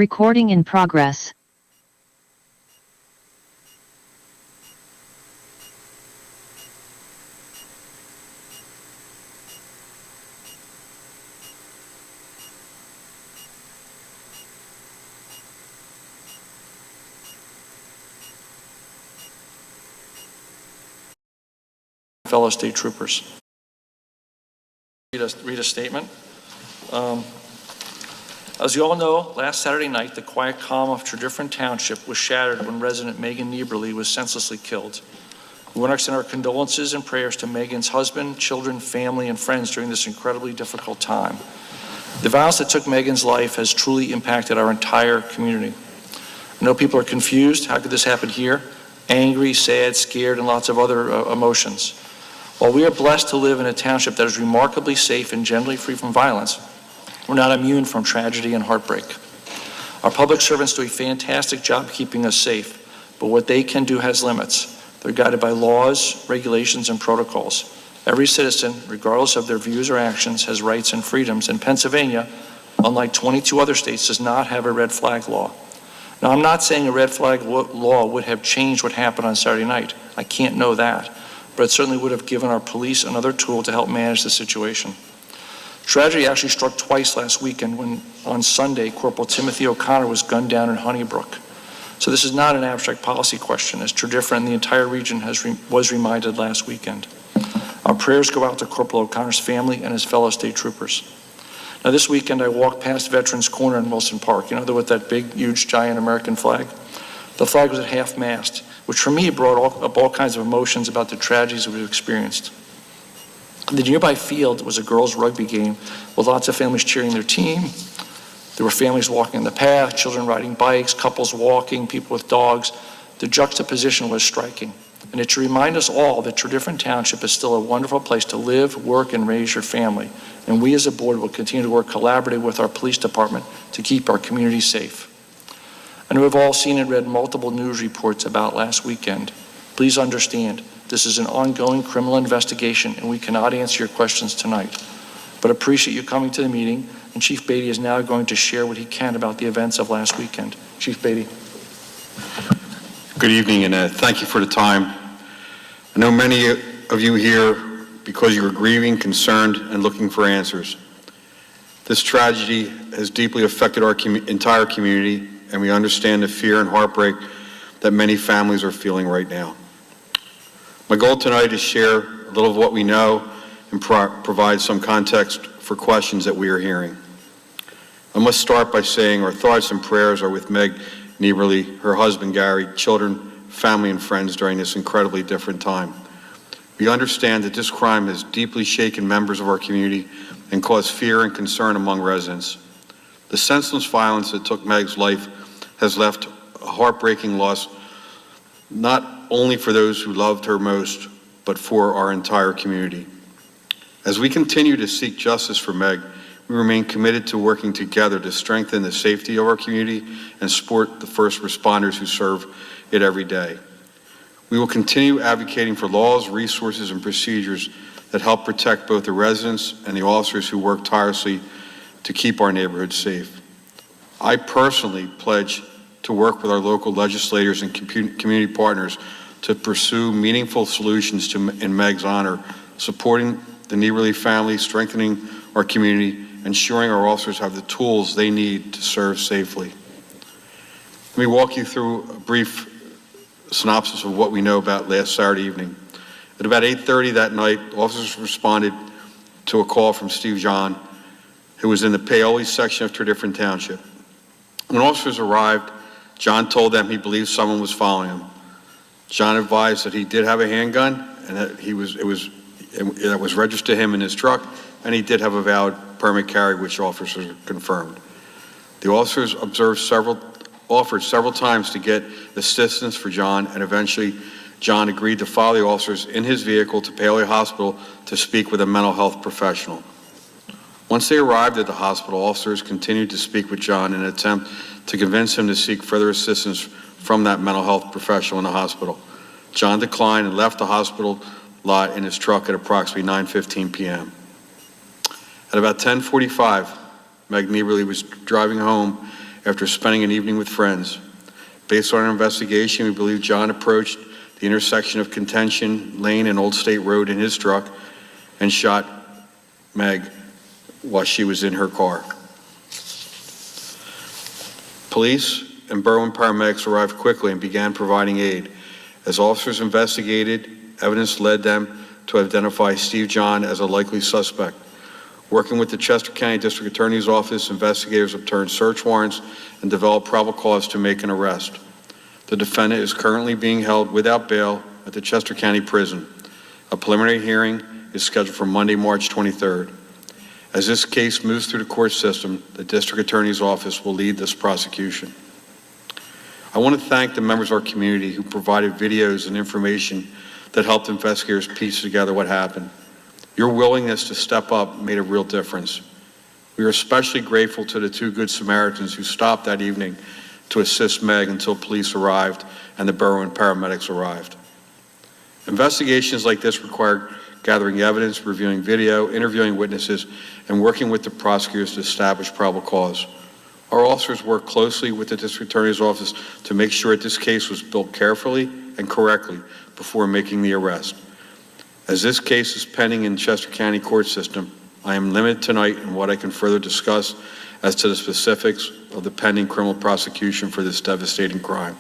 Recording in progress. Fellow state troopers. Read a statement. As you all know, last Saturday night, the quiet calm of Tredyffrin Township was shattered when resident Megan Nieberle was senselessly killed. We want to extend our condolences and prayers to Megan's husband, children, family, and friends during this incredibly difficult time. The violence that took Megan's life has truly impacted our entire community. I know people are confused. How could this happen here? Angry, sad, scared, and lots of other emotions. While we are blessed to live in a township that is remarkably safe and generally free from violence, we're not immune from tragedy and heartbreak. Our public servants do a fantastic job keeping us safe, but what they can do has limits. They're guided by laws, regulations, and protocols. Every citizen, regardless of their views or actions, has rights and freedoms, and Pennsylvania, unlike 22 other states, does not have a red flag law. Now, I'm not saying a red flag law would have changed what happened on Saturday night. I can't know that. But it certainly would have given our police another tool to help manage the situation. Tragedy actually struck twice last weekend when, on Sunday, Corporal Timothy O'Connor was gunned down in Honeybrook. So this is not an abstract policy question, as Tredyffrin and the entire region was reminded last weekend. Our prayers go out to Corporal O'Connor's family and his fellow state troopers. Now this weekend I walked past Veterans Corner in Wilson Park, with that big, huge, giant American flag. The flag was at half-mast, which for me brought up all kinds of emotions about the tragedies we've experienced. The nearby field was a girls' rugby game with lots of families cheering their team. There were families walking in the path, children riding bikes, couples walking, people with dogs. The juxtaposition was striking. And it should remind us all that Tredyffrin Township is still a wonderful place to live, work, and raise your family. And we as a board will continue to work collaboratively with our police department to keep our community safe. I know we've all seen and read multiple news reports about last weekend. Please understand, this is an ongoing criminal investigation and we cannot answer your questions tonight. But appreciate you coming to the meeting, and Chief Beatty is now going to share what he can about the events of last weekend. Chief Beatty. Good evening, and thank you for the time. I know many of you here because you are grieving, concerned, and looking for answers. This tragedy has deeply affected our entire community, and we understand the fear and heartbreak that many families are feeling right now. My goal tonight is to share a little of what we know and provide some context for questions that we are hearing. I must start by saying our thoughts and prayers are with Meg Nieberle, her husband Gary, children, family, and friends during this incredibly different time. We understand that this crime has deeply shaken members of our community and caused fear and concern among residents. The senseless violence that took Meg's life has left a heartbreaking loss, not only for those who loved her most, but for our entire community. As we continue to seek justice for Meg, we remain committed to working together to strengthen the safety of our community and support the first responders who serve it every day. We will continue advocating for laws, resources, and procedures that help protect both the residents and the officers who work tirelessly to keep our neighborhoods safe. I personally pledge to work with our local legislators and community partners to pursue meaningful solutions in Meg's honor, supporting the Nieberle family, strengthening our community, ensuring our officers have the tools they need to serve safely. Let me walk you through a brief synopsis of what we know about last Saturday evening. At about 8:30 that night, officers responded to a call from Steve John, who was in the Paoli section of Tredyffrin Township. When officers arrived, John told them he believed someone was following him. John advised that he did have a handgun and that it was registered to him in his truck, and he did have a valid permit carry, which officers confirmed. The officers offered several times to get assistance for John, and eventually John agreed to follow the officers in his vehicle to Paoli Hospital to speak with a mental health professional. Once they arrived at the hospital, officers continued to speak with John in an attempt to convince him to seek further assistance from that mental health professional in the hospital. John declined and left the hospital lot in his truck at approximately 9:15 p.m. At about 10:45, Meg Nieberle was driving home after spending an evening with friends. Based on our investigation, we believe John approached the intersection of Contention Lane and Old State Road in his truck and shot Meg while she was in her car. Police and Berwyn paramedics arrived quickly and began providing aid. As officers investigated, evidence led them to identify Steve John as a likely suspect. Working with the Chester County District Attorney's Office, investigators obtained search warrants and developed probable cause to make an arrest. The defendant is currently being held without bail at the Chester County Prison. A preliminary hearing is scheduled for Monday, March 23rd. As this case moves through the court system, the District Attorney's Office will lead this prosecution. I want to thank the members of our community who provided videos and information that helped investigators piece together what happened. Your willingness to step up made a real difference. We are especially grateful to the two Good Samaritans who stopped that evening to assist Meg until police arrived and the Berwyn paramedics arrived. Investigations like this require gathering evidence, reviewing video, interviewing witnesses, and working with the prosecutors to establish probable cause. Our officers worked closely with the District Attorney's Office to make sure that this case was built carefully and correctly before making the arrest. As this case is pending in Chester County court system, I am limited tonight in what I can further discuss as to the specifics of the pending criminal prosecution for this devastating crime.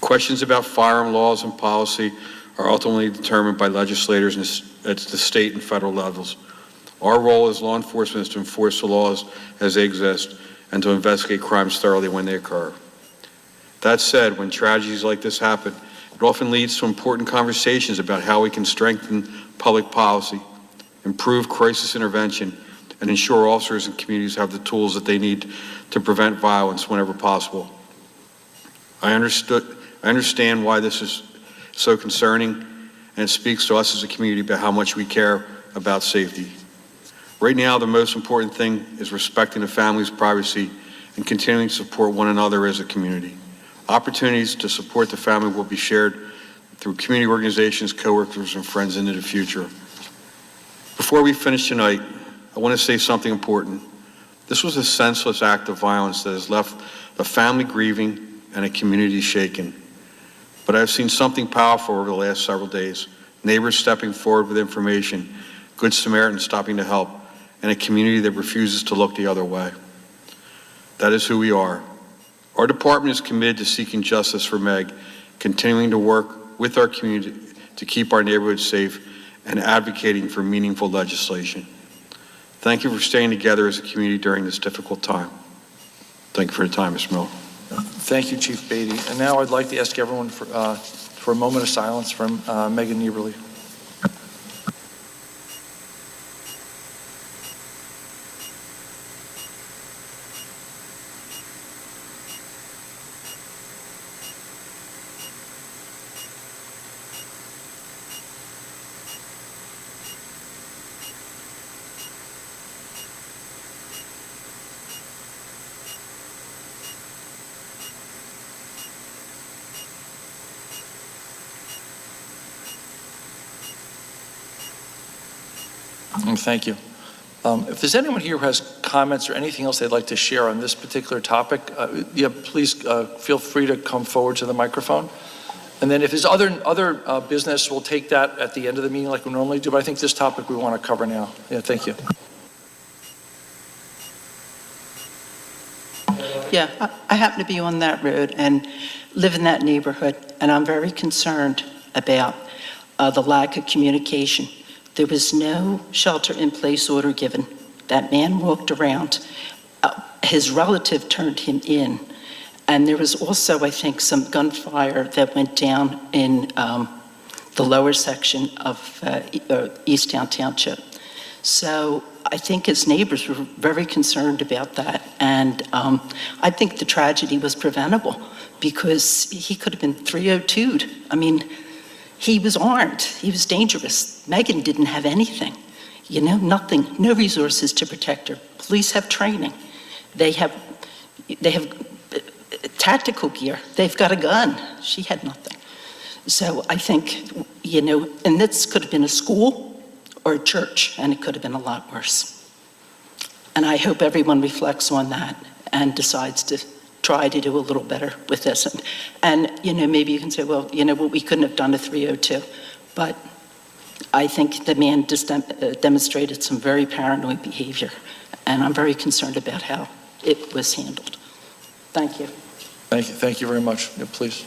Questions about firearm laws and policy are ultimately determined by legislators at the state and federal levels. Our role as law enforcement is to enforce the laws as they exist and to investigate crimes thoroughly when they occur. That said, when tragedies like this happen, it often leads to important conversations about how we can strengthen public policy, improve crisis intervention, and ensure officers and communities have the tools that they need to prevent violence whenever possible. I understand why this is so concerning, and it speaks to us as a community about how much we care about safety. Right now, the most important thing is respecting the family's privacy and continuing to support one another as a community. Opportunities to support the family will be shared through community organizations, coworkers, and friends into the future. Before we finish tonight, I want to say something important. This was a senseless act of violence that has left the family grieving and a community shaken. But I've seen something powerful over the last several days. Neighbors stepping forward with information, Good Samaritans stopping to help, and a community that refuses to look the other way. That is who we are. Our department is committed to seeking justice for Meg, continuing to work with our community to keep our neighborhoods safe, and advocating for meaningful legislation. Thank you for staying together as a community during this difficult time. Thank you for your time, Mr. Miller. Thank you, Chief Beatty. And now I'd like to ask everyone for a moment of silence from Megan Nieberle. Thank you. If there's anyone here who has comments or anything else they'd like to share on this particular topic, please feel free to come forward to the microphone. And then if there's other business, we'll take that at the end of the meeting like we normally do, but I think this topic we want to cover now. Yeah, thank you. Yeah, I happen to be on that road and live in that neighborhood, and I'm very concerned about the lack of communication. There was no shelter-in-place order given. That man walked around. His relative turned him in. And there was also, I think, some gunfire that went down in the lower section of Easttown Township. So I think his neighbors were very concerned about that. And I think the tragedy was preventable because he could have been 302'd. I mean, he was armed, he was dangerous. Megan didn't have anything, nothing, no resources to protect her. Police have training. They have tactical gear. They've got a gun. She had nothing. So I think, and this could have been a school or a church, and it could have been a lot worse. And I hope everyone reflects on that and decides to try to do a little better with this. And maybe you can say, well, we couldn't have done a 302. But I think the man just demonstrated some very paranoid behavior, and I'm very concerned about how it was handled. Thank you. Thank you very much. Yeah, please.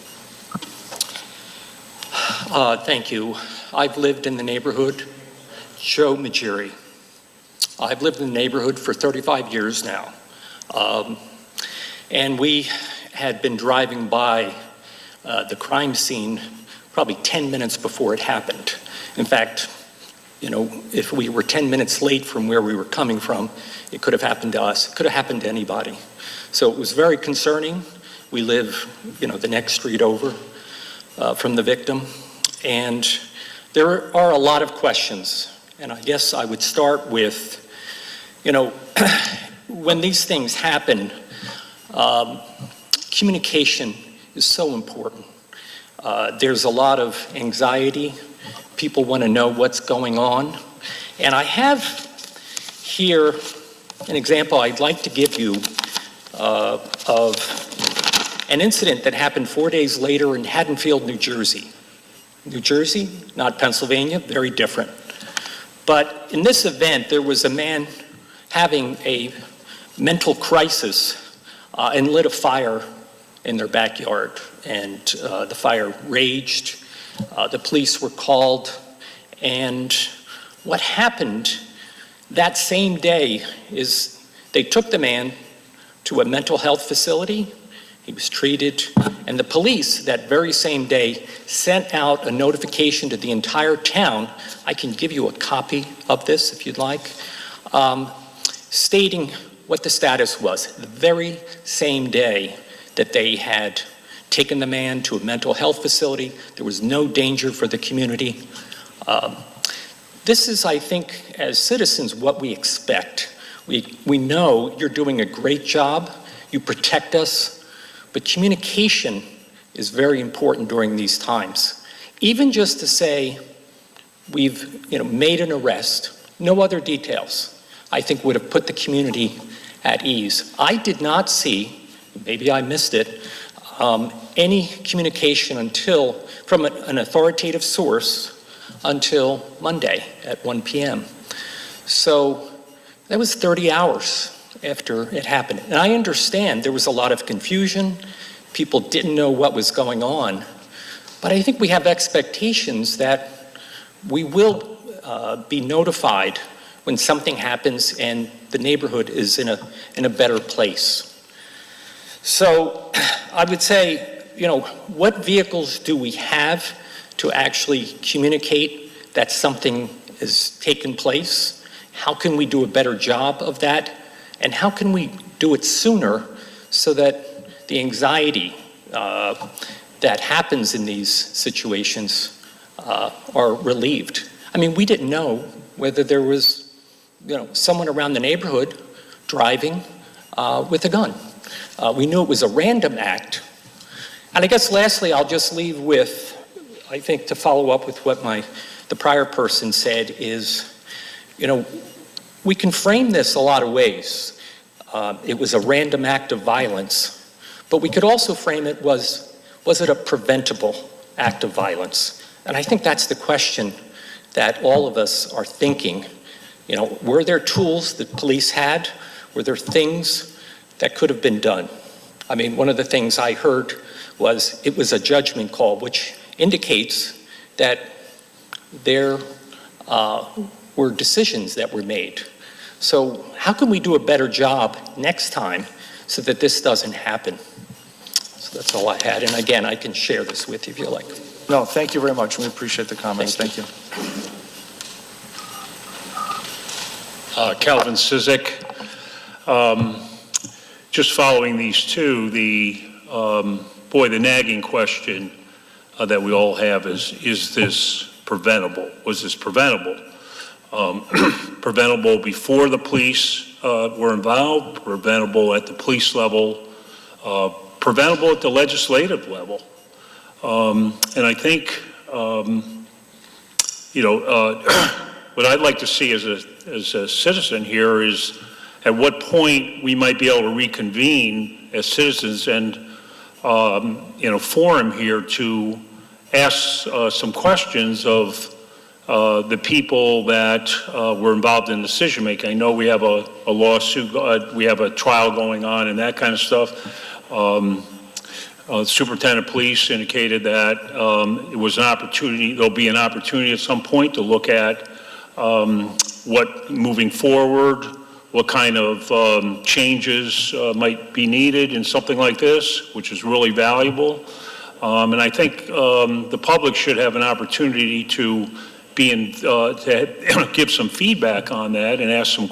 Thank you. I've lived in the neighborhood, Joe Magiri. I've lived in the neighborhood for 35 years now. And we had been driving by the crime scene probably 10 minutes before it happened. In fact, if we were 10 minutes late from where we were coming from, it could have happened to us. It could have happened to anybody. So it was very concerning. We live, the next street over from the victim. And there are a lot of questions. And I guess I would start with, when these things happen, communication is so important. There's a lot of anxiety. People want to know what's going on. And I have here an example I'd like to give you of an incident that happened 4 days later in Haddonfield, New Jersey. New Jersey, not Pennsylvania, very different. But in this event, there was a man having a mental crisis and lit a fire in their backyard. And the fire raged. The police were called. And what happened that same day is they took the man to a mental health facility. He was treated, and the police that very same day sent out a notification to the entire town. I can give you a copy of this if you'd like, stating what the status was. The very same day that they had taken the man to a mental health facility, there was no danger for the community. This is, I think, as citizens, what we expect. We know you're doing a great job, you protect us, but communication is very important during these times. Even just to say, we've made an arrest, no other details, I think would have put the community at ease. I did not see, maybe I missed it, any communication from an authoritative source until Monday at 1 p.m. So that was 30 hours after it happened. And I understand there was a lot of confusion. People didn't know what was going on. But I think we have expectations that we will be notified when something happens and the neighborhood is in a better place. So I would say, what vehicles do we have to actually communicate that something has taken place? How can we do a better job of that? And how can we do it sooner so that the anxiety that happens in these situations are relieved? I mean, we didn't know whether there was, someone around the neighborhood driving with a gun. We knew it was a random act. And I guess lastly, I'll just leave with, I think to follow up with what the prior person said is, we can frame this a lot of ways. It was a random act of violence, but we could also frame it was it a preventable act of violence? And I think that's the question that all of us are thinking. Were there tools that police had? Were there things that could have been done? I mean, one of the things I heard was it was a judgment call, which indicates that there were decisions that were made. So how can we do a better job next time so that this doesn't happen? So that's all I had. And again, I can share this with you if you like. No, thank you very much. We appreciate the comments. Thank you. Calvin Sizik. Just following these two, the nagging question that we all have is this preventable? Was this preventable? Preventable before the police were involved, preventable at the police level, preventable at the legislative level. And I think, what I'd like to see as a citizen here is at what point we might be able to reconvene as citizens and, in a forum here to ask some questions of the people that were involved in decision-making. I know we have a lawsuit, we have a trial going on and that kind of stuff. Superintendent of Police indicated that it was an opportunity, there'll be an opportunity at some point to look at what, moving forward, what kind of changes might be needed in something like this, which is really valuable. And I think the public should have an opportunity to be in, to give some feedback on that and ask some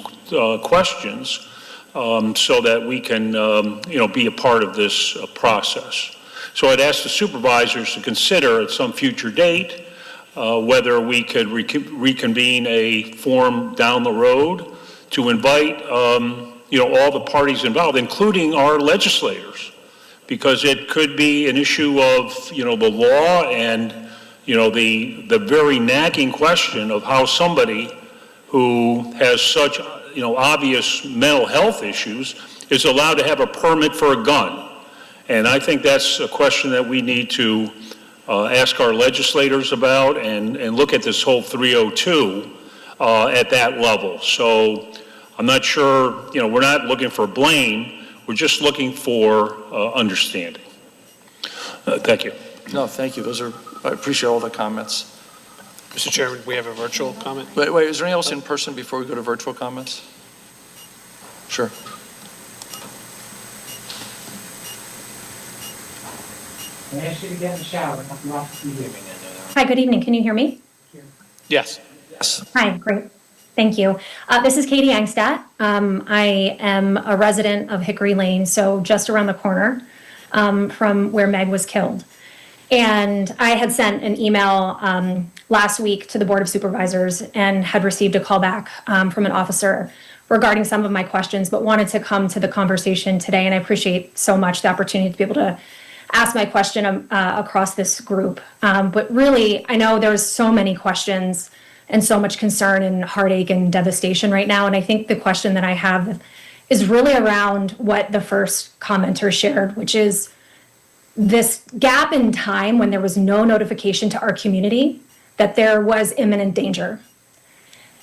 questions so that we can, be a part of this process. So I'd ask the supervisors to consider at some future date whether we could reconvene a forum down the road to invite, all the parties involved, including our legislators, because it could be an issue of, the law and, the very nagging question of how somebody who has such, obvious mental health issues is allowed to have a permit for a gun. And I think that's a question that we need to ask our legislators about and look at this whole 302 at that level. So I'm not sure, we're not looking for blame, we're just looking for understanding. Thank you. No, thank you. I appreciate all the comments. Mr. Chairman, we have a virtual comment. Wait, is there anything else in person before we go to virtual comments? Sure. I asked you to get in the shower, not lost you hear me. Hi, good evening. Can you hear me? Yes. Yes. Hi, great. Thank you. This is Katie Angstadt. I am a resident of Hickory Lane, so just around the corner from where Meg was killed. And I had sent an email last week to the Board of Supervisors and had received a call back from an officer regarding some of my questions, but wanted to come to the conversation today. And I appreciate so much the opportunity to be able to ask my question across this group. But really, I know there's so many questions and so much concern and heartache and devastation right now. And I think the question that I have is really around what the first commenter shared, which is this gap in time when there was no notification to our community that there was imminent danger.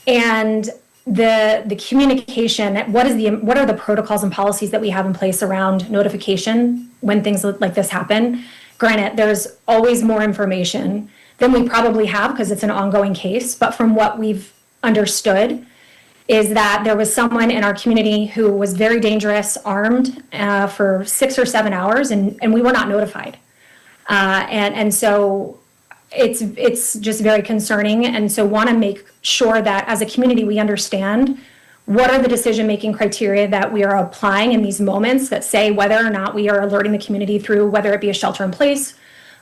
And the communication, what are the protocols and policies that we have in place around notification when things like this happen? Granted, there's always more information than we probably have because it's an ongoing case, but from what we've understood is that there was someone in our community who was very dangerous, armed for 6 or 7 hours, and we were not notified. And so it's just very concerning. And so want to make sure that as a community, we understand what are the decision-making criteria that we are applying in these moments that say whether or not we are alerting the community through whether it be a shelter in place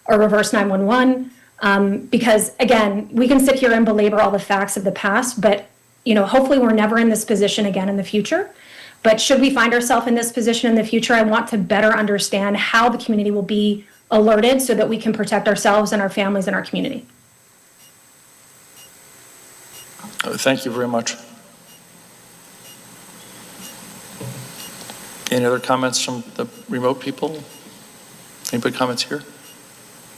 or reverse 911. Because again, we can sit here and belabor all the facts of the past, but hopefully we're never in this position again in the future. But should we find ourselves in this position in the future, I want to better understand how the community will be alerted so that we can protect ourselves and our families and our community. Thank you very much. Any other comments from the remote people? Anybody comments here?